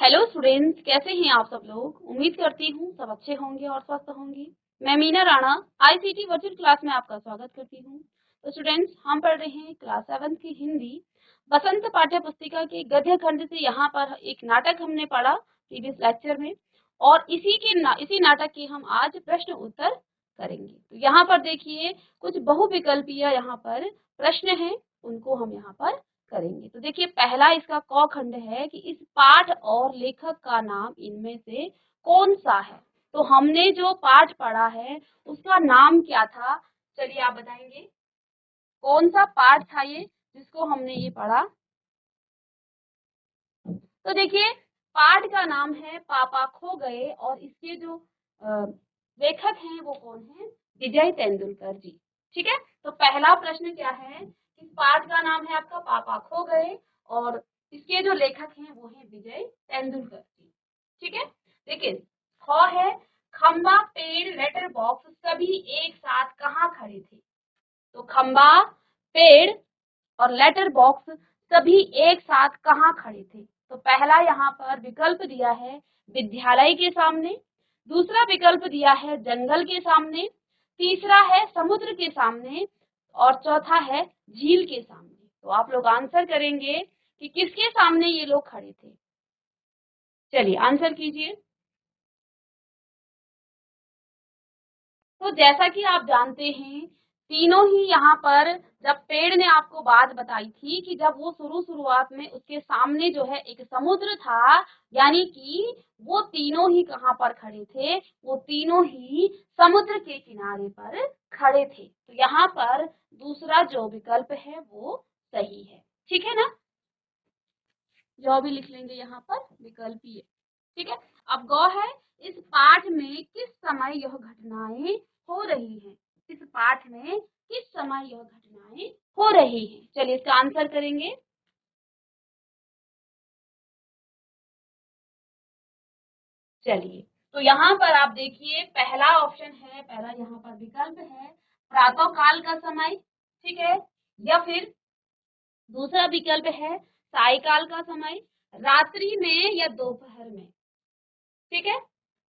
Hello students, कैसे हैं आप सब लोग। उम्मीद करती हूँ सब अच्छे होंगे और स्वस्थ होंगे। मैं Meena Rana ICT virtual class में आपका स्वागत करती हूँ। तो स्टूडेंट्स, हम पढ़ रहे हैं क्लास 7 की हिंदी बसंत पाठ्य पुस्तिका के गद्य खंड से। यहाँ पर एक नाटक हमने पढ़ा प्रीवियस लेक्चर में, और इसी नाटक के हम आज प्रश्न उत्तर करेंगे। तो यहाँ पर देखिए, कुछ बहुविकल्पीय यहाँ पर प्रश्न हैं, उनको हम यहाँ पर करेंगे। तो देखिए, पहला इसका क खंड है कि इस पाठ और लेखक का नाम इनमें से कौन सा है। तो हमने जो पाठ पढ़ा है उसका नाम क्या था, चलिए आप बताएंगे कौन सा पाठ था ये जिसको हमने ये पढ़ा। तो देखिए, पाठ का नाम है पापा खो गए, और इसके जो लेखक हैं वो कौन है, विजय तेंदुलकर जी। ठीक है, तो पहला प्रश्न क्या है, इस पाठ का नाम है आपका पापा खो गए, और इसके जो लेखक हैं वो है विजय तेंदुलकर जी। ठीक है, देखिए, ख है खंबा पेड़ लेटर बॉक्स सभी एक साथ कहाँ खड़े थे। तो खंबा, पेड़ और लेटर बॉक्स सभी एक साथ कहाँ खड़े थे। तो पहला यहाँ पर विकल्प दिया है विद्यालय के सामने, दूसरा विकल्प दिया है जंगल के सामने, तीसरा है समुद्र के सामने, और चौथा है झील के सामने। तो आप लोग आंसर करेंगे कि किसके सामने ये लोग खड़े थे। चलिए आंसर कीजिए। तो जैसा कि आप जानते हैं, तीनों ही यहाँ पर, जब पेड़ ने आपको बात बताई थी कि जब वो शुरुआत में उसके सामने जो है एक समुद्र था, यानी कि वो तीनों ही कहाँ पर खड़े थे, वो तीनों ही समुद्र के किनारे पर खड़े थे। तो यहाँ पर दूसरा जो विकल्प है वो सही है। ठीक है ना, जो भी लिख लेंगे यहाँ पर विकल्प ही है। ठीक है, अब गौ है इस पाठ में किस समय यह घटनाएं हो रही हैं। इस पाठ में किस समय यह घटनाएं हो रही हैं। चलिए इसका आंसर करेंगे। चलिए, तो यहाँ पर आप देखिए, पहला ऑप्शन है, पहला यहाँ पर विकल्प है प्रातः काल का समय। ठीक है, या फिर दूसरा विकल्प है सायकाल का समय, रात्रि में या दोपहर में। ठीक है,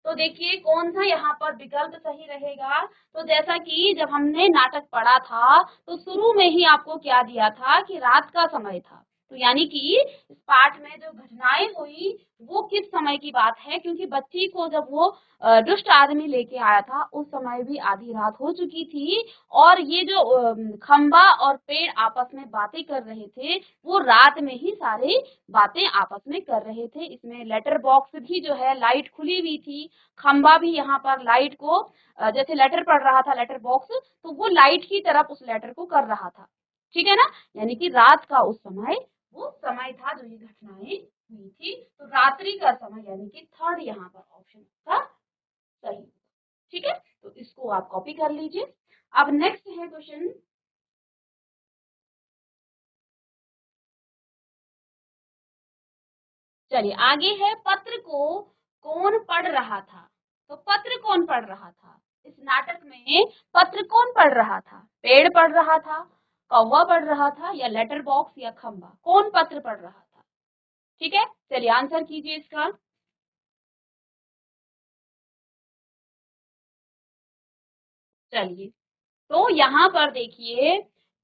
तो देखिए कौन सा यहाँ पर विकल्प सही रहेगा। तो जैसा कि जब हमने नाटक पढ़ा था तो शुरू में ही आपको क्या दिया था कि रात का समय था। तो यानी कि इस पाठ में जो घटनाएं हुई वो किस समय की बात है, क्योंकि बच्ची को जब वो दुष्ट आदमी लेके आया था उस समय भी आधी रात हो चुकी थी, और ये जो खंबा और पेड़ आपस में बातें कर रहे थे वो रात में ही सारी बातें आपस में कर रहे थे। इसमें लेटर बॉक्स भी जो है लाइट खुली हुई थी, खंबा भी यहाँ पर लाइट को जैसे लेटर पढ़ रहा था लेटर बॉक्स, तो वो लाइट की तरफ उस लेटर को कर रहा था। ठीक है ना, यानी कि रात का उस समय वो समय था जो ये घटनाएं हुई थी। तो रात्रि का समय यानी कि थर्ड यहाँ पर ऑप्शन था सही। ठीक है, तो इसको आप कॉपी कर लीजिए। अब नेक्स्ट है क्वेश्चन। चलिए आगे है, पत्र को कौन पढ़ रहा था। तो पत्र कौन पढ़ रहा था इस नाटक में, पत्र कौन पढ़ रहा था। पेड़ पढ़ रहा था, कौवा पढ़ रहा था, या लेटर बॉक्स या खंबा, कौन पत्र पढ़ रहा था। ठीक है, चलिए आंसर कीजिए इसका। चलिए, तो यहाँ पर देखिए,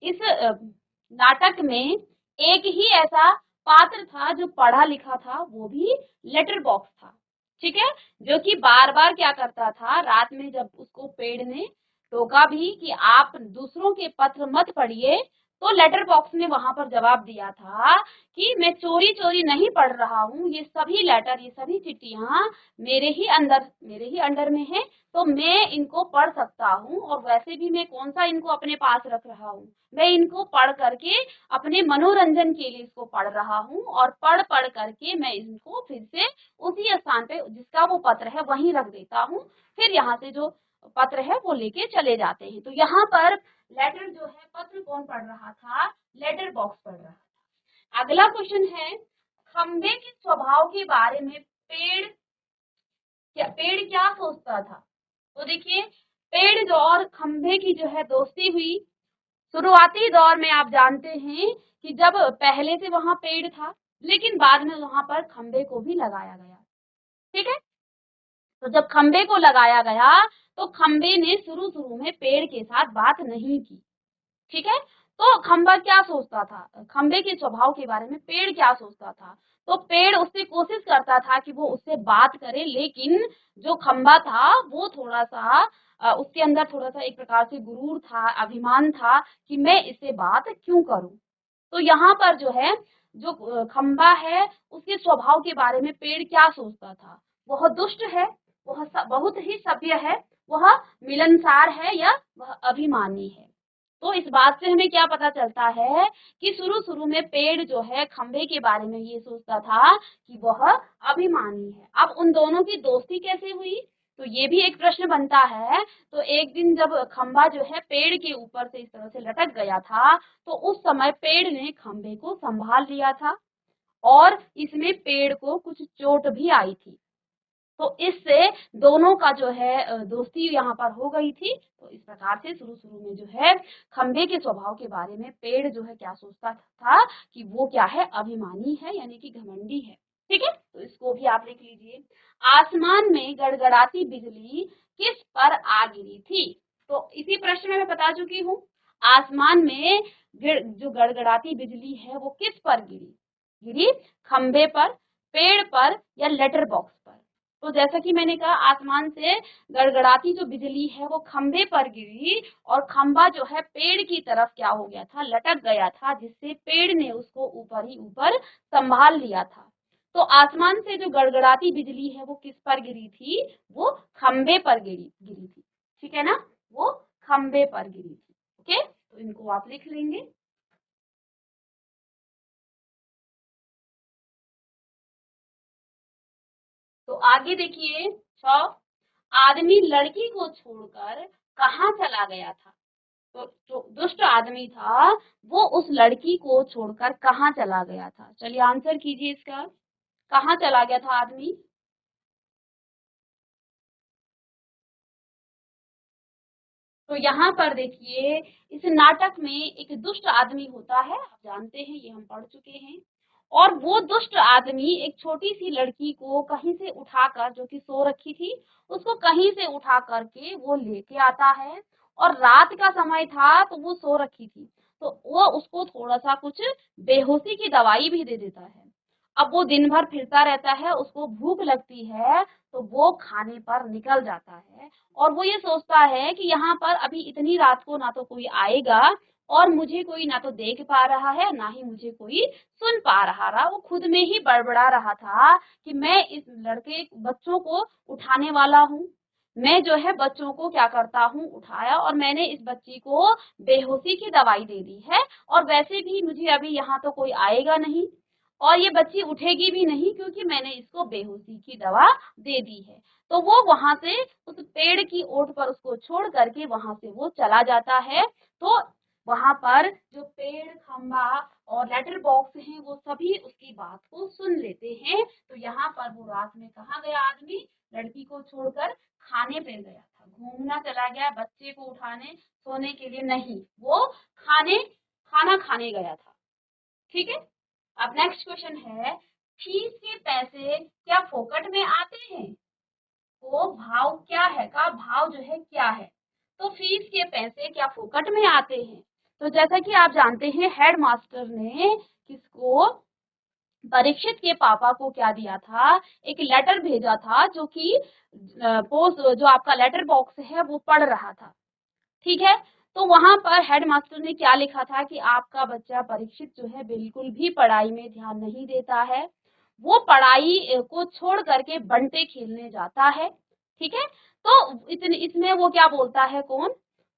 इस नाटक में एक ही ऐसा पात्र था जो पढ़ा लिखा था, वो भी लेटर बॉक्स था। ठीक है, जो कि बार बार क्या करता था, रात में जब उसको पेड़ ने टोका भी कि आप दूसरों के पत्र मत पढ़िए, तो लेटर बॉक्स ने वहां पर जवाब दिया था कि मैं चोरी चोरी नहीं पढ़ रहा हूँ, ये सभी लेटर, ये सभी चिट्ठियां मेरे ही अंडर में है, तो मैं इनको पढ़ सकता हूँ, और वैसे भी मैं कौन सा इनको अपने पास रख रहा हूँ, मैं इनको पढ़ करके अपने मनोरंजन के लिए इसको पढ़ रहा हूँ, और पढ़ पढ़ करके मैं इनको फिर से उसी स्थान पे जिसका वो पत्र है वहीं रख देता हूँ, फिर यहाँ से जो पत्र है वो लेके चले जाते हैं। तो यहाँ पर लेटर जो है, पत्र कौन पढ़ रहा था, लेटर बॉक्स पढ़ रहा था। अगला क्वेश्चन है, खंबे के स्वभाव के बारे में पेड़ क्या सोचता था। तो देखिए, पेड़ जो और खंभे की जो है दोस्ती हुई शुरुआती दौर में। आप जानते हैं कि जब पहले से वहां पेड़ था, लेकिन बाद में वहां पर खंबे को भी लगाया गया। ठीक है, तो जब खंबे को लगाया गया तो खंबे ने शुरू शुरू में पेड़ के साथ बात नहीं की। ठीक है, तो खंबा क्या सोचता था, खंबे के स्वभाव के बारे में पेड़ क्या सोचता था, तो पेड़ उससे कोशिश करता था कि वो उससे बात करे, लेकिन जो खंबा था वो थोड़ा सा उसके अंदर थोड़ा सा एक प्रकार से गुरूर था, अभिमान था कि मैं इससे बात क्यों करूं। तो यहाँ पर जो है, जो खंबा है उसके स्वभाव के बारे में पेड़ क्या सोचता था, वह दुष्ट है, वह बहुत ही सभ्य है, वह मिलनसार है, या वह अभिमानी है। तो इस बात से हमें क्या पता चलता है कि शुरू शुरू में पेड़ जो है खंबे के बारे में ये सोचता था कि वह अभिमानी है। अब उन दोनों की दोस्ती कैसे हुई, तो ये भी एक प्रश्न बनता है। तो एक दिन जब खंबा जो है पेड़ के ऊपर से इस तरह से लटक गया था, तो उस समय पेड़ ने खंबे को संभाल लिया था, और इसमें पेड़ को कुछ चोट भी आई थी। तो इससे दोनों का जो है दोस्ती यहाँ पर हो गई थी। तो इस प्रकार से शुरू शुरू में जो है खंबे के स्वभाव के बारे में पेड़ जो है क्या सोचता था कि वो क्या है, अभिमानी है, यानी कि घमंडी है। ठीक है, तो इसको भी आप लिख लीजिए। आसमान में गड़गड़ाती बिजली किस पर आ गिरी थी। तो इसी प्रश्न में मैं बता चुकी हूँ, आसमान में जो गड़गड़ाती बिजली है वो किस पर गिरी, गिरी खंबे पर, पेड़ पर, या लेटर बॉक्स पर। तो जैसा कि मैंने कहा, आसमान से गड़गड़ाती जो बिजली है वो खंबे पर गिरी, और खंबा जो है पेड़ की तरफ क्या हो गया था, लटक गया था, जिससे पेड़ ने उसको ऊपर ही ऊपर संभाल लिया था। तो आसमान से जो गड़गड़ाती बिजली है वो किस पर गिरी थी, वो खंबे पर गिरी थी। ठीक है ना, वो खंबे पर गिरी थी। ओके, तो इनको आप लिख लेंगे। तो आगे देखिए, 6, आदमी लड़की को छोड़कर कहाँ चला गया था। तो जो दुष्ट आदमी था वो उस लड़की को छोड़कर कहाँ चला गया था। चलिए आंसर कीजिए इसका, कहाँ चला गया था आदमी। तो यहाँ पर देखिए, इस नाटक में एक दुष्ट आदमी होता है, आप जानते हैं, ये हम पढ़ चुके हैं। और वो दुष्ट आदमी एक छोटी सी लड़की को कहीं से उठाकर, जो कि सो रखी थी, उसको कहीं से उठा करके वो लेके आता है। और रात का समय था तो वो सो रखी थी, तो वो उसको थोड़ा सा कुछ बेहोशी की दवाई भी दे देता है। अब वो दिन भर फिरता रहता है, उसको भूख लगती है, तो वो खाने पर निकल जाता है। और वो ये सोचता है कि यहाँ पर अभी इतनी रात को ना तो कोई आएगा, और मुझे कोई ना तो देख पा रहा है, ना ही मुझे कोई सुन पा रहा। वो खुद में ही बड़बड़ा रहा था कि मैं इस लड़के बच्चों को उठाने वाला हूँ। मैं जो है बच्चों को क्या करता हूँ, उठाया, और मैंने इस बच्ची को बेहोशी की दवाई दे दी है, और वैसे भी मुझे अभी यहाँ तो कोई आएगा नहीं, और ये बच्ची उठेगी भी नहीं, क्योंकि मैंने इसको बेहोशी की दवा दे दी है। तो वो वहां से उस पेड़ की ओट पर उसको छोड़ करके वहां से वो चला जाता है। तो वहां पर जो पेड़, खंबा और लेटर बॉक्स हैं वो सभी उसकी बात को सुन लेते हैं। तो यहाँ पर वो रात में कहाँ गया आदमी, लड़की को छोड़कर खाने पे गया था, घूमना चला गया, बच्चे को उठाने सोने के लिए नहीं, वो खाना खाने गया था। ठीक है, अब नेक्स्ट क्वेश्चन है, फीस के पैसे क्या फोकट में आते हैं। वो भाव क्या है, का भाव जो है क्या है। तो फीस के पैसे क्या फोकट में आते हैं। तो जैसा कि आप जानते हैं, हेड मास्टर ने किसको, परीक्षित के पापा को क्या दिया था, एक लेटर भेजा था, जो कि पोस्ट, जो आपका लेटर बॉक्स है वो पढ़ रहा था। ठीक है, तो वहां पर हेडमास्टर ने क्या लिखा था कि आपका बच्चा परीक्षित जो है बिल्कुल भी पढ़ाई में ध्यान नहीं देता है, वो पढ़ाई को छोड़ करके बंटे खेलने जाता है। ठीक है, तो इतने इसमें वो क्या बोलता है, कौन,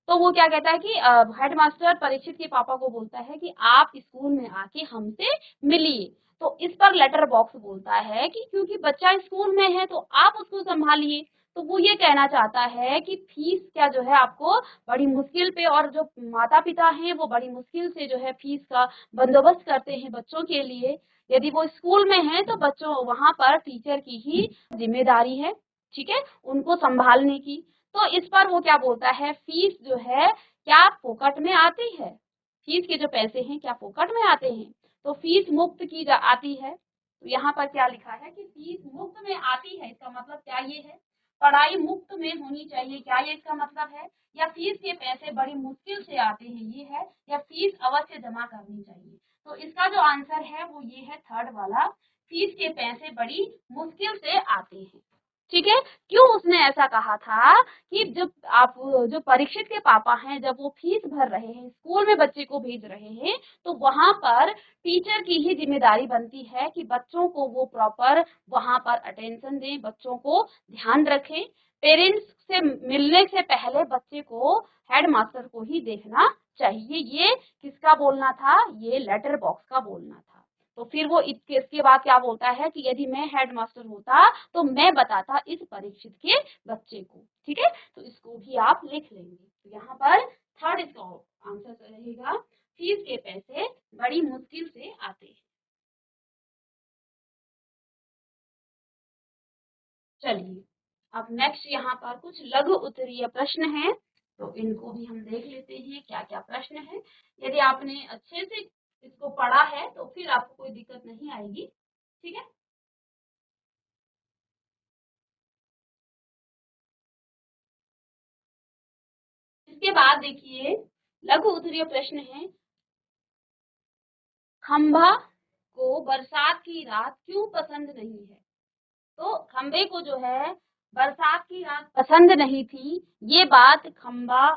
तो वो क्या कहता है कि हेडमास्टर परीक्षित के पापा को बोलता है कि आप स्कूल में आके हमसे मिलिए। तो इस पर लेटर बॉक्स बोलता है कि क्योंकि बच्चा स्कूल में है तो आप उसको संभालिए। तो वो ये कहना चाहता है कि फीस क्या जो है आपको बड़ी मुश्किल पे, और जो माता पिता हैं वो बड़ी मुश्किल से जो है फीस का बंदोबस्त करते हैं बच्चों के लिए। यदि वो स्कूल में है तो बच्चों वहां पर टीचर की ही जिम्मेदारी है, ठीक है, उनको संभालने की। तो इस पर वो क्या बोलता है, फीस जो है क्या फोकट में आती है, फीस के जो पैसे हैं क्या फोकट में आते हैं। तो फीस मुफ्त की आती है, तो यहाँ पर क्या लिखा है कि फीस मुफ्त में आती है, इसका मतलब क्या ये है? पढ़ाई मुफ्त में होनी चाहिए, क्या ये इसका मतलब है? या फीस के पैसे बड़ी मुश्किल से आते हैं, ये है? या फीस अवश्य जमा करनी चाहिए? तो इसका जो आंसर है वो ये है थर्ड वाला, फीस के पैसे बड़ी मुश्किल से आते हैं। ठीक है, क्यों उसने ऐसा कहा था कि जब आप जो परीक्षित के पापा हैं, जब वो फीस भर रहे हैं, स्कूल में बच्चे को भेज रहे हैं, तो वहां पर टीचर की ही जिम्मेदारी बनती है कि बच्चों को वो प्रॉपर वहां पर अटेंशन दें, बच्चों को ध्यान रखें। पेरेंट्स से मिलने से पहले बच्चे को हेड मास्टर को ही देखना चाहिए। ये किसका बोलना था? ये लेटर बॉक्स का बोलना था। तो फिर वो इसके बाद क्या बोलता है कि यदि मैं हेड मास्टर होता तो मैं बताता इस परीक्षित के बच्चे को। ठीक है, तो इसको भी आप लिख लेंगे। तो यहाँ पर थर्ड इसका आंसर रहेगा, फीस के पैसे बड़ी मुश्किल से आते हैं। चलिए, अब नेक्स्ट यहाँ पर कुछ लघु उत्तरीय प्रश्न हैं, तो इनको भी हम देख लेते हैं क्या क्या प्रश्न है। यदि आपने अच्छे से इसको पढ़ा है तो फिर आपको कोई दिक्कत नहीं आएगी। ठीक है, इसके बाद देखिए, लघु उत्तरीय प्रश्न है, खंभा को बरसात की रात क्यों पसंद नहीं है? तो खंबे को जो है बरसात की रात पसंद नहीं थी, ये बात खंभा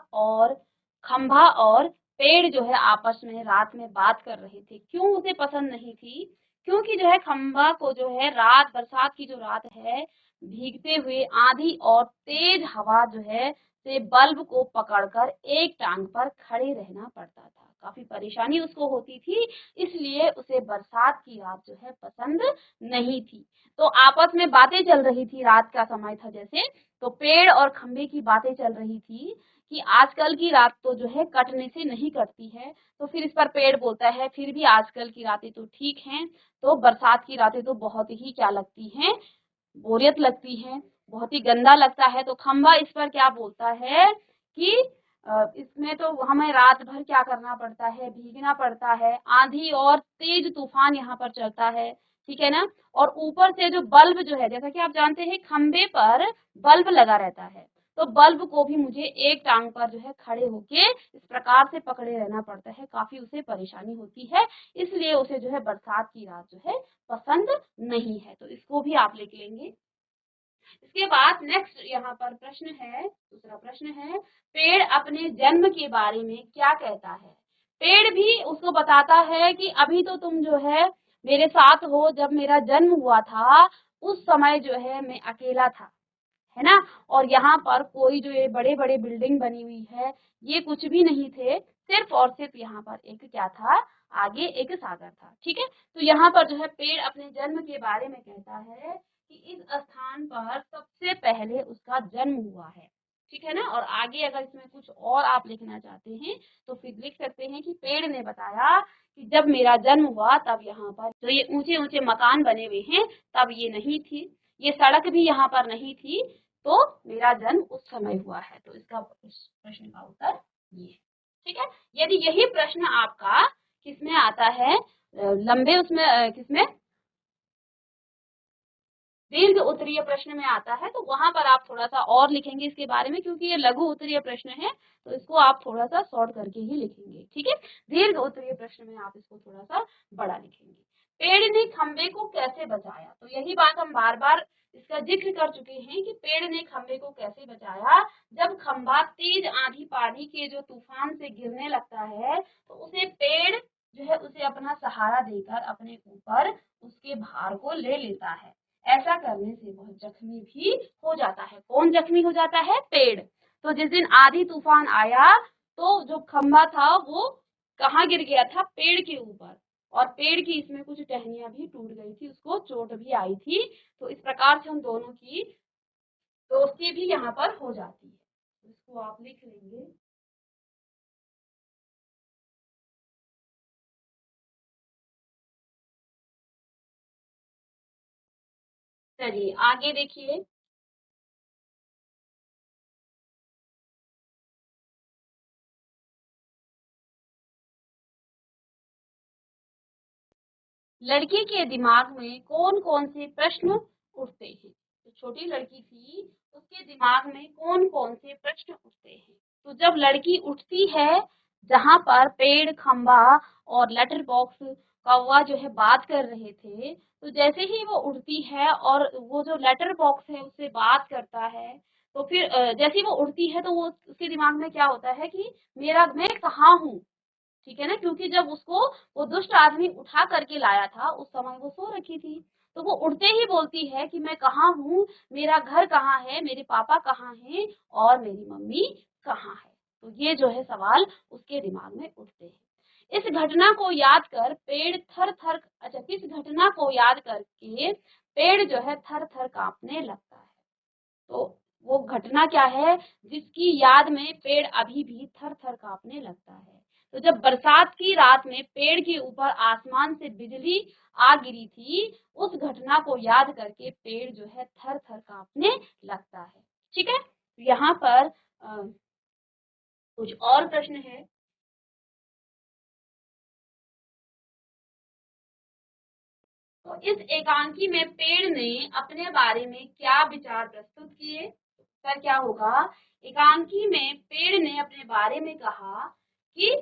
और पेड़ जो है आपस में रात में बात कर रहे थे। क्यों उसे पसंद नहीं थी? क्योंकि जो है खंभा को जो है रात, बरसात की जो रात है, भीगते हुए आंधी और तेज हवा जो है से बल्ब को पकड़कर एक टांग पर खड़े रहना पड़ता था। काफी परेशानी उसको होती थी, इसलिए उसे बरसात की रात जो है पसंद नहीं थी। तो आपस में बातें चल रही थी, रात का समय था जैसे, तो पेड़ और खंबे की बातें चल रही थी कि आजकल की रात तो जो है कटने से नहीं कटती है। तो फिर इस पर पेड़ बोलता है, फिर भी आजकल की रातें तो ठीक हैं, तो बरसात की रातें तो बहुत ही क्या लगती हैं, बोरियत लगती है, बहुत ही गंदा लगता है। तो खंबा इस पर क्या बोलता है कि इसमें तो हमें रात भर क्या करना पड़ता है, भीगना पड़ता है, आंधी और तेज तूफान यहाँ पर चलता है। ठीक है ना, और ऊपर से जो बल्ब जो है, जैसा कि आप जानते हैं खंबे पर बल्ब लगा रहता है, तो बल्ब को भी मुझे एक टांग पर जो है खड़े होके इस प्रकार से पकड़े रहना पड़ता है, काफी उसे परेशानी होती है, इसलिए उसे जो है बरसात की रात जो है पसंद नहीं है। तो इसको भी आप लिख लेंगे। इसके बाद नेक्स्ट यहाँ पर प्रश्न है, दूसरा प्रश्न है, पेड़ अपने जन्म के बारे में क्या कहता है? पेड़ भी उसको बताता है कि अभी तो तुम जो है मेरे साथ हो, जब मेरा जन्म हुआ था उस समय जो है मैं अकेला था, है ना, और यहाँ पर कोई जो ये बड़े बड़े बिल्डिंग बनी हुई है, ये कुछ भी नहीं थे, सिर्फ और सिर्फ यहाँ पर एक क्या था, आगे एक सागर था। ठीक है, तो यहाँ पर जो है पेड़ अपने जन्म के बारे में कहता है कि इस स्थान पर सबसे पहले उसका जन्म हुआ है। ठीक है ना, और आगे अगर इसमें कुछ और आप लिखना चाहते हैं तो फिर लिख सकते हैं कि पेड़ ने बताया कि जब मेरा जन्म हुआ तब यहाँ पर जो ये ऊंचे ऊंचे मकान बने हुए हैं तब ये नहीं थी, ये सड़क भी यहाँ पर नहीं थी, तो मेरा जन्म उस समय हुआ है। तो इसका इस प्रश्न का उत्तर ये है। ठीक है, यदि यही प्रश्न आपका किसमें आता है, लंबे उसमें किसमें, दीर्घ उत्तरीय प्रश्न में आता है, तो वहां पर आप थोड़ा सा और लिखेंगे इसके बारे में, क्योंकि ये लघु उत्तरीय प्रश्न है तो इसको आप थोड़ा सा शॉर्ट करके ही लिखेंगे। ठीक है, दीर्घ उत्तरीय प्रश्न में आप इसको थोड़ा सा बड़ा लिखेंगे। पेड़ ने खंबे को कैसे बचाया? तो यही बात हम बार बार इसका जिक्र कर चुके हैं कि पेड़ ने खंबे को कैसे बचाया। जब खंबा तेज आंधी पानी के जो तूफान से गिरने लगता है तो उसे पेड़ जो है उसे अपना सहारा देकर अपने ऊपर उसके भार को ले लेता है। ऐसा करने से वह जख्मी भी हो जाता है। कौन जख्मी हो जाता है? पेड़। तो जिस दिन आधी तूफान आया तो जो खंबा था वो कहाँ गिर गया था? पेड़ के ऊपर, और पेड़ की इसमें कुछ टहनियां भी टूट गई थी, उसको चोट भी आई थी। तो इस प्रकार से हम दोनों की दोस्ती भी यहाँ पर हो जाती है। इसको आप लिख लेंगे। चलिए आगे देखिए। लड़की के दिमाग में कौन कौन से प्रश्न उठते हैं। तो छोटी लड़की थी, उसके दिमाग में कौन कौन से प्रश्न उठते हैं। तो जब लड़की उठती है, जहाँ पर पेड़, खंबा और लेटर बॉक्स, कौवा जो है बात कर रहे थे, तो जैसे ही वो उठती है और वो जो लेटर बॉक्स है उससे बात करता है, तो फिर जैसे ही वो उठती है तो वो उसके दिमाग में क्या होता है कि मैं कहाँ हूँ। ठीक है ना, क्योंकि जब उसको वो दुष्ट आदमी उठा करके लाया था, उस समय वो सो रखी थी। तो वो उठते ही बोलती है कि मैं कहाँ हूँ, मेरा घर कहाँ है, मेरे पापा कहाँ हैं और मेरी मम्मी कहाँ है। तो ये जो है सवाल उसके दिमाग में उठते हैं। इस घटना को याद कर पेड़ थर थर अच्छा किस घटना को याद करके पेड़ जो है थर थर कांपने लगता है। तो वो घटना क्या है जिसकी याद में पेड़ अभी भी थर थर कांपने लगता है। तो जब बरसात की रात में पेड़ के ऊपर आसमान से बिजली आ गिरी थी, उस घटना को याद करके पेड़ जो है थर थर कांपने लगता है। ठीक है, यहाँ पर कुछ और प्रश्न है। तो इस एकांकी में पेड़ ने अपने बारे में क्या विचार प्रस्तुत किए। उत्तर क्या होगा। एकांकी में पेड़ ने अपने बारे में कहा कि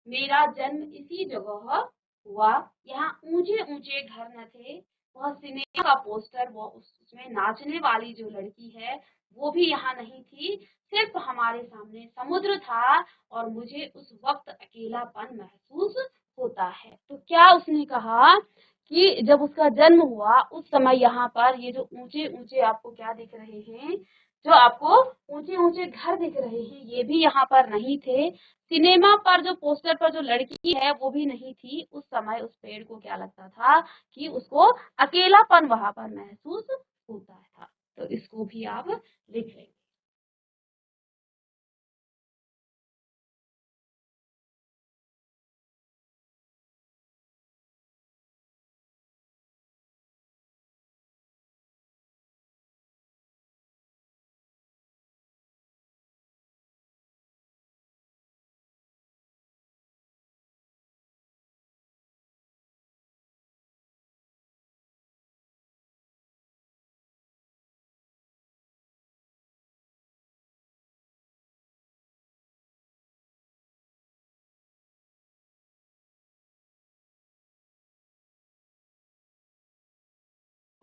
मेरा जन्म इसी जगह हुआ, यहाँ ऊंचे ऊंचे घर न थे, वह सिनेमा का पोस्टर, वो उसमें नाचने वाली जो लड़की है वो भी यहाँ नहीं थी, सिर्फ हमारे सामने समुद्र था और मुझे उस वक्त अकेलापन महसूस होता है। तो क्या उसने कहा कि जब उसका जन्म हुआ उस समय यहाँ पर ये जो ऊंचे ऊंचे आपको क्या दिख रहे हैं, जो आपको ऊंचे ऊंचे घर दिख रहे हैं, ये भी यहाँ पर नहीं थे। सिनेमा पर जो पोस्टर पर जो लड़की है वो भी नहीं थी। उस समय उस पेड़ को क्या लगता था कि उसको अकेलापन वहां पर महसूस होता था। तो इसको भी आप लिख लेंगे।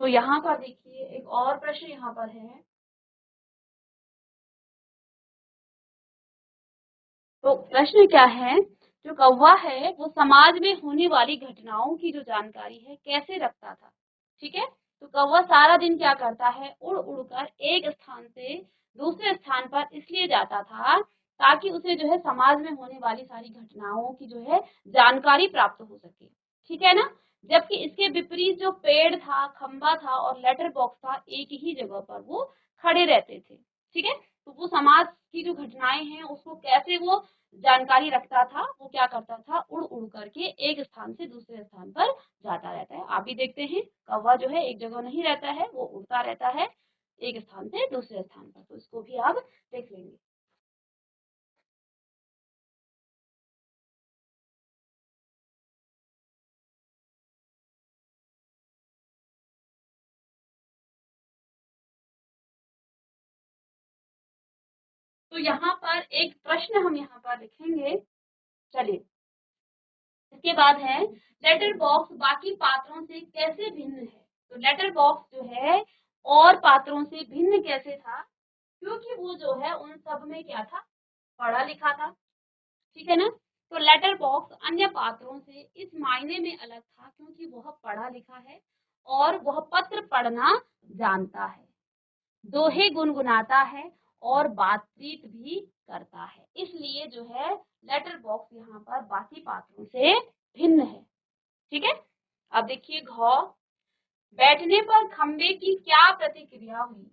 तो यहाँ पर देखिए एक और प्रश्न यहाँ पर है। तो प्रश्न क्या है, जो कौवा है वो समाज में होने वाली घटनाओं की जो जानकारी है कैसे रखता था। ठीक है, तो कौवा सारा दिन क्या करता है, उड़ उड़ कर एक स्थान से दूसरे स्थान पर इसलिए जाता था ताकि उसे जो है समाज में होने वाली सारी घटनाओं की जो है जानकारी प्राप्त हो सके। ठीक है ना, जबकि इसके विपरीत जो पेड़ था, खंबा था और लेटर बॉक्स था, एक ही जगह पर वो खड़े रहते थे। ठीक है, तो वो समाज की जो घटनाएं हैं उसको कैसे वो जानकारी रखता था, वो क्या करता था, उड़ उड़ करके एक स्थान से दूसरे स्थान पर जाता रहता है। आप भी देखते हैं कौवा जो है एक जगह नहीं रहता है, वो उड़ता रहता है एक स्थान से दूसरे स्थान पर। तो इसको भी आप देख लेंगे। तो यहाँ पर एक प्रश्न हम यहाँ पर लिखेंगे। चलिए, इसके बाद है लेटर बॉक्स बाकी पात्रों से कैसे भिन्न है। तो लेटर बॉक्स जो है और पात्रों से भिन्न कैसे था, क्योंकि वो जो है उन सब में क्या था, पढ़ा लिखा था। ठीक है ना, तो लेटर बॉक्स अन्य पात्रों से इस मायने में अलग था क्योंकि वह पढ़ा लिखा है और वह पत्र पढ़ना जानता है, दोहे गुनगुनाता है और बातचीत भी करता है। इसलिए जो है लेटर बॉक्स यहाँ पर बाकी पात्रों से भिन्न है। ठीक है, अब देखिए घ, बैठने पर खंबे की क्या प्रतिक्रिया हुई।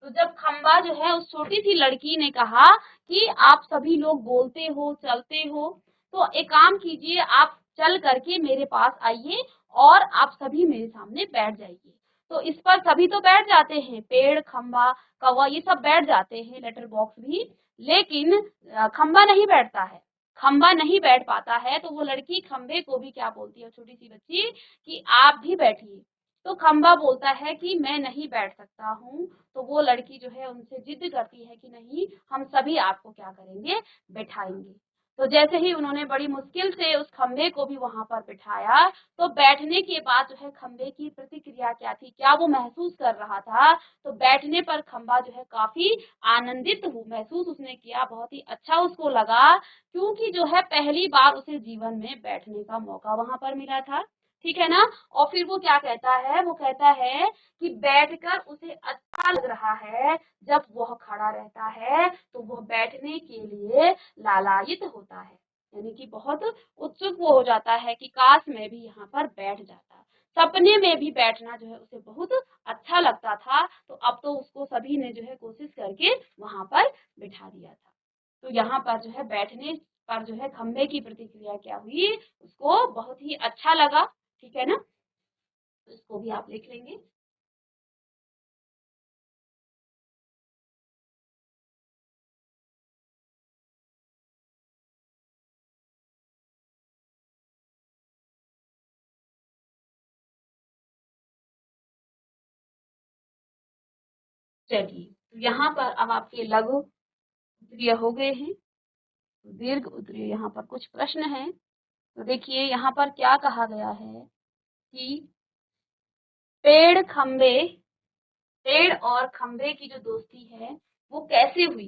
तो जब खंबा जो है उस छोटी सी लड़की ने कहा कि आप सभी लोग बोलते हो, चलते हो, तो एक काम कीजिए, आप चल करके मेरे पास आइए और आप सभी मेरे सामने बैठ जाइए। तो इस पर सभी तो बैठ जाते हैं, पेड़, खंबा, कौवा, ये सब बैठ जाते हैं, लेटर बॉक्स भी। लेकिन खंबा नहीं बैठता है। खंबा नहीं बैठ पाता है तो वो लड़की खंबे को भी क्या बोलती है, छोटी सी बच्ची, कि आप भी बैठिए। तो खंबा बोलता है कि मैं नहीं बैठ सकता हूँ। तो वो लड़की जो है उनसे जिद करती है कि नहीं, हम सभी आपको क्या करेंगे, बैठाएंगे। तो जैसे ही उन्होंने बड़ी मुश्किल से उस खंबे को भी वहां पर बिठाया, तो बैठने के बाद जो है खंबे की प्रतिक्रिया क्या थी, क्या वो महसूस कर रहा था। तो बैठने पर खंबा जो है काफी आनंदित महसूस उसने किया, बहुत ही अच्छा उसको लगा, क्योंकि जो है पहली बार उसे जीवन में बैठने का मौका वहां पर मिला था। ठीक है ना। और फिर वो क्या कहता है, वो कहता है कि बैठकर उसे अच्छा लग रहा है, जब वह खड़ा रहता है तो वह बैठने के लिए लालायित होता है, यानी कि बहुत उत्सुक वो हो जाता है कि काश मैं भी यहाँ पर बैठ जाता। सपने में भी बैठना जो है उसे बहुत अच्छा लगता था। तो अब तो उसको सभी ने जो है कोशिश करके वहां पर बिठा दिया था। तो यहाँ पर जो है बैठने पर जो है खंबे की प्रतिक्रिया क्या हुई, उसको बहुत ही अच्छा लगा। ठीक है ना। तो इसको भी आप लिख लेंगे। चलिए, तो यहाँ पर अब आपके लघु उत्तरीय हो गए हैं। तो दीर्घ उत्तरीय यहाँ पर कुछ प्रश्न हैं। तो देखिए यहाँ पर क्या कहा गया है कि पेड़ खंबे पेड़ और खंबे की जो दोस्ती है वो कैसे हुई।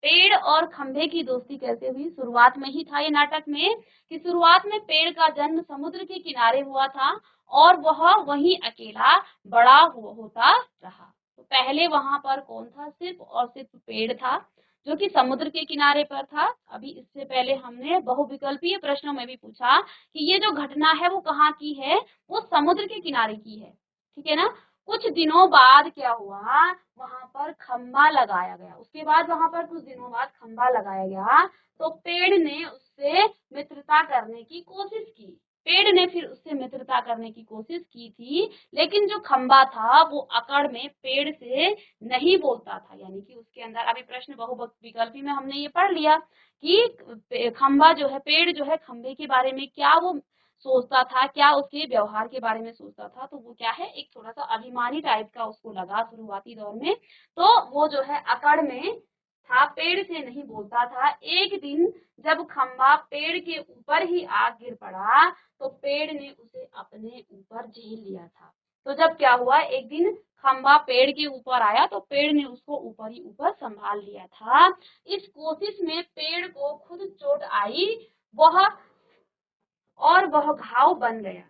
पेड़ और खंबे की दोस्ती कैसे हुई, शुरुआत में ही था ये नाटक में कि शुरुआत में पेड़ का जन्म समुद्र के किनारे हुआ था और वह वहीं अकेला बड़ा होता रहा। तो पहले वहां पर कौन था, सिर्फ और सिर्फ पेड़ था, जो कि समुद्र के किनारे पर था। अभी इससे पहले हमने बहुविकल्पीय प्रश्नों में भी पूछा कि ये जो घटना है वो कहाँ की है, वो समुद्र के किनारे की है। ठीक है ना। कुछ दिनों बाद क्या हुआ, वहां पर खंबा लगाया गया। उसके बाद वहां पर कुछ दिनों बाद खंबा लगाया गया, तो पेड़ ने उससे मित्रता करने की कोशिश की। पेड़ ने फिर उससे मित्रता करने की कोशिश की थी, लेकिन जो खंबा था वो अकड़ में पेड़ से नहीं बोलता था, यानी कि उसके अंदर, अभी प्रश्न बहुविकल्पी में हमने ये पढ़ लिया कि खंबा जो है, पेड़ जो है खंबे के बारे में क्या वो सोचता था, क्या उसके व्यवहार के बारे में सोचता था, तो वो क्या है, एक थोड़ा सा अभिमानी टाइप का उसको लगा शुरुआती दौर में। तो वो जो है अकड़ में था, पेड़ से नहीं बोलता था। एक दिन जब खंबा पेड़ के ऊपर ही आ गिर पड़ा, तो पेड़ ने उसे अपने ऊपर झेल लिया था। तो जब क्या हुआ, एक दिन खंबा पेड़ के ऊपर आया तो पेड़ ने उसको ऊपर ही ऊपर संभाल लिया था। इस कोशिश में पेड़ को खुद चोट आई, वह और वह घाव बन गया।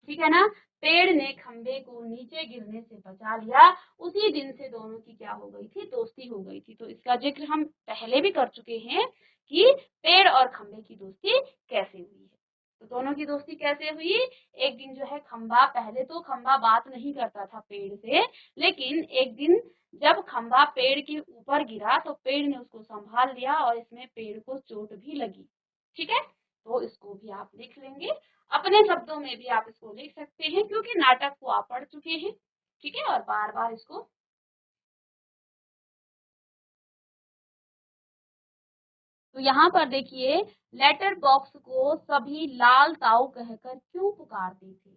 ठीक है ना। पेड़ ने खंबे को नीचे गिरने से बचा लिया। उसी दिन से दोनों की क्या हो गई थी, दोस्ती हो गई थी। तो इसका जिक्र हम पहले भी कर चुके हैं कि पेड़ और खंबे की दोस्ती कैसे हुई है। तो दोनों की दोस्ती कैसे हुई, एक दिन जो है खंबा, पहले तो खंबा बात नहीं करता था पेड़ से, लेकिन एक दिन जब खंबा पेड़ के ऊपर गिरा तो पेड़ ने उसको संभाल लिया और इसमें पेड़ को चोट भी लगी। ठीक है। तो इसको भी आप लिख लेंगे, अपने शब्दों में भी आप इसको लिख सकते हैं, क्योंकि नाटक को आप पढ़ चुके हैं। ठीक है। और बार बार इसको, तो यहाँ पर देखिए, लेटर बॉक्स को सभी लाल ताऊ कहकर क्यों पुकारते थे।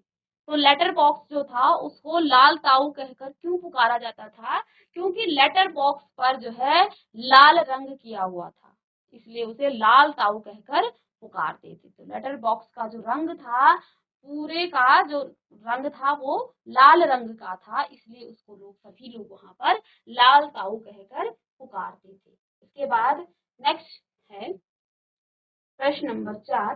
तो लेटर बॉक्स जो था उसको लाल ताऊ कहकर क्यों पुकारा जाता था, क्योंकि लेटर बॉक्स पर जो है लाल रंग किया हुआ था, इसलिए उसे लाल ताऊ कहकर पुकारते थे। तो लेटर बॉक्स का जो रंग था, पूरे का जो रंग था वो लाल रंग का था, इसलिए उसको लोग, सभी लोग वहां पर लाल ताऊ कहकर पुकारते थे। इसके बाद नेक्स्ट है प्रश्न नंबर 4।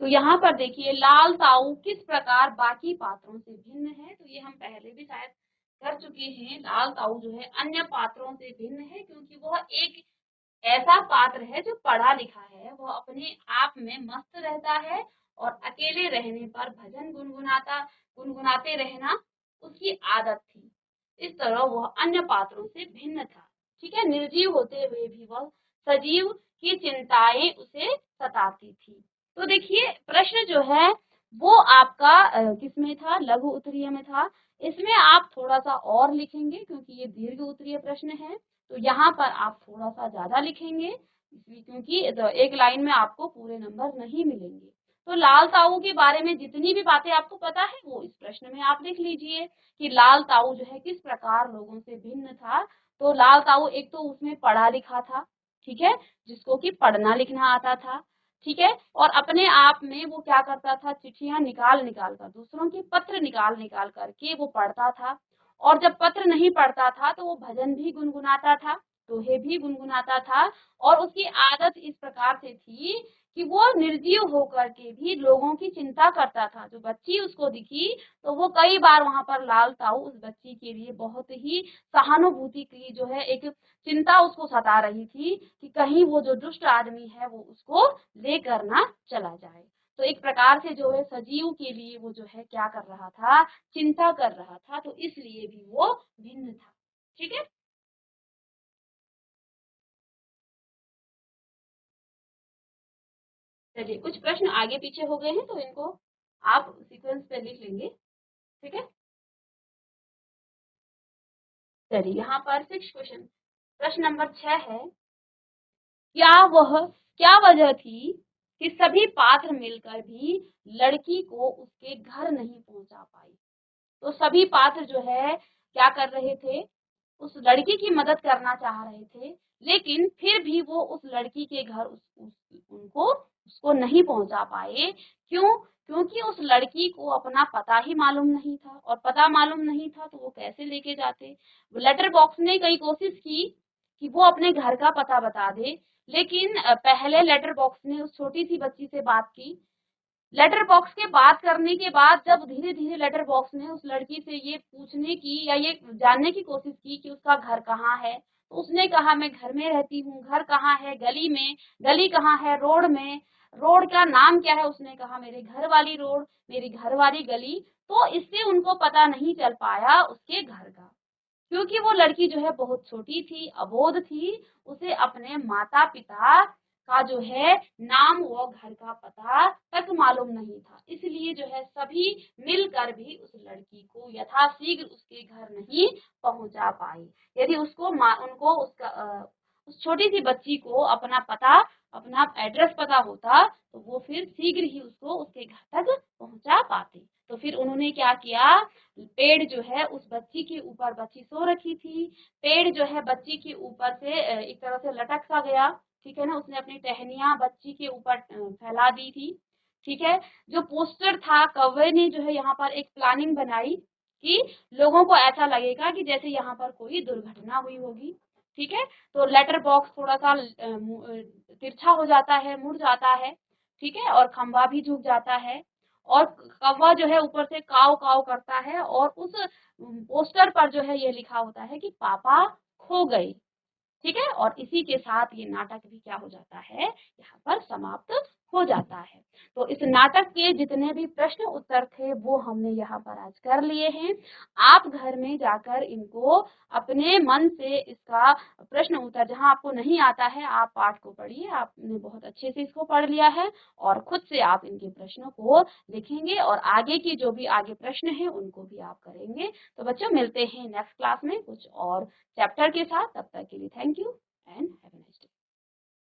तो यहाँ पर देखिए, लाल ताऊ किस प्रकार बाकी पात्रों से भिन्न है। तो ये हम पहले भी शायद कर चुके हैं। लाल ताऊ जो है अन्य पात्रों से भिन्न है, क्योंकि वह एक ऐसा पात्र है जो पढ़ा लिखा है, वह अपने आप में मस्त रहता है और अकेले रहने पर भजन गुनगुनाते रहना उसकी आदत थी। इस तरह वह अन्य पात्रों से भिन्न था। ठीक है। निर्जीव होते हुए भी वह सजीव की चिंताएं उसे सताती थी। तो देखिए प्रश्न जो है वो आपका किसमें था, लघु उत्तरीय में था। इसमें आप थोड़ा सा और लिखेंगे क्योंकि ये दीर्घ उत्तरीय प्रश्न है, तो यहाँ पर आप थोड़ा सा ज्यादा लिखेंगे क्योंकि एक लाइन में आपको पूरे नंबर नहीं मिलेंगे। तो लाल ताऊ के बारे में जितनी भी बातें आपको पता है वो इस प्रश्न में आप लिख लीजिए कि लाल ताऊ जो है किस प्रकार लोगों से भिन्न था। तो लाल ताऊ एक तो उसमें पढ़ा लिखा था, ठीक है, जिसको कि पढ़ना लिखना आता था, ठीक है, और अपने आप में वो क्या करता था, चिट्ठियां निकाल निकाल कर, दूसरों के पत्र निकाल निकाल करके वो पढ़ता था। और जब पत्र नहीं पढ़ता था तो वो भजन भी गुनगुनाता था, दोहे भी गुनगुनाता था। और उसकी आदत इस प्रकार से थी कि वो निर्जीव होकर के भी लोगों की चिंता करता था। जो बच्ची उसको दिखी तो वो कई बार वहां पर लाल ताऊ उस बच्ची के लिए बहुत ही सहानुभूति की जो है एक चिंता उसको सता रही थी कि कहीं वो जो दुष्ट आदमी है वो उसको लेकर ना चला जाए। तो एक प्रकार से जो है सजीव के लिए वो जो है क्या कर रहा था, चिंता कर रहा था, तो इसलिए भी वो भिन्न था। ठीक है, चलिए कुछ प्रश्न आगे पीछे हो गए हैं तो इनको आप सीक्वेंस पे लिख लेंगे। ठीक है, चलिए यहाँ पर 6 क्वेश्चन, प्रश्न नंबर 6 है, क्या वह क्या वजह थी कि सभी पात्र मिलकर भी लड़की को उसके घर नहीं पहुंचा पाई। तो सभी पात्र जो है क्या कर रहे थे, उस लड़की की मदद करना चाह रहे थे, लेकिन फिर भी वो उस लड़की के घर उनको उसको नहीं पहुंचा पाए। क्यों? क्योंकि उस लड़की को अपना पता ही मालूम नहीं था, और पता मालूम नहीं था तो वो कैसे लेके जाते। लेटर बॉक्स ने कई कोशिश की कि वो अपने घर का पता बता दे, लेकिन पहले लेटर बॉक्स ने उस छोटी सी बच्ची से बात की। लेटर बॉक्स के बात करने के बाद जब धीरे धीरे लेटर बॉक्स ने उस लड़की से ये पूछने की या ये जानने की कोशिश की कि उसका घर कहाँ है, तो उसने कहा मैं घर में रहती हूँ। घर कहाँ है? गली में। गली कहाँ है? रोड में। रोड का नाम क्या है? उसने कहा मेरे घर वाली रोड, मेरी घर वाली गली। तो इससे उनको पता नहीं चल पाया उसके घर का, क्योंकि वो लड़की जो है बहुत छोटी थी, अबोध थी, उसे अपने माता पिता का जो है नाम व घर का पता तक मालूम नहीं था। इसलिए जो है सभी मिलकर भी उस लड़की को यथाशीघ्र उसके घर नहीं पहुंचा पाए। यदि उसको उनको उसका उस छोटी सी बच्ची को अपना पता, अपना एड्रेस पता होता तो वो फिर शीघ्र ही उसको उसके घर तक पहुंचा पाते। तो फिर उन्होंने क्या किया, पेड़ जो है उस बच्ची के ऊपर, बच्ची सो रखी थी, पेड़ जो है बच्ची के ऊपर से एक तरह से लटक सा गया, ठीक है ना, उसने अपनी टहनियां बच्ची के ऊपर फैला दी थी। ठीक है, जो पोस्टर था, कौवे ने जो है यहाँ पर एक प्लानिंग बनाई कि लोगों को ऐसा लगेगा कि जैसे यहाँ पर कोई दुर्घटना हुई होगी। ठीक है, तो लेटर बॉक्स थोड़ा सा तिरछा हो जाता है, मुड़ जाता है, ठीक है, और खंबा भी झुक जाता है, और कौवा जो है ऊपर से काव काव करता है, और उस पोस्टर पर जो है ये लिखा होता है कि पापा खो गए। ठीक है, और इसी के साथ ये नाटक भी क्या हो जाता है, यहाँ पर समाप्त हो जाता है। तो इस नाटक के जितने भी प्रश्न उत्तर थे वो हमने यहाँ पर आज कर लिए हैं। आप घर में जाकर इनको अपने मन से इसका प्रश्न उत्तर, जहाँ आपको नहीं आता है आप पाठ को पढ़िए, आपने बहुत अच्छे से इसको पढ़ लिया है, और खुद से आप इनके प्रश्नों को लिखेंगे, और आगे की जो भी आगे प्रश्न है उनको भी आप करेंगे। तो बच्चों मिलते हैं नेक्स्ट क्लास में कुछ और चैप्टर के साथ। तब तक के लिए thank you and have a nice day.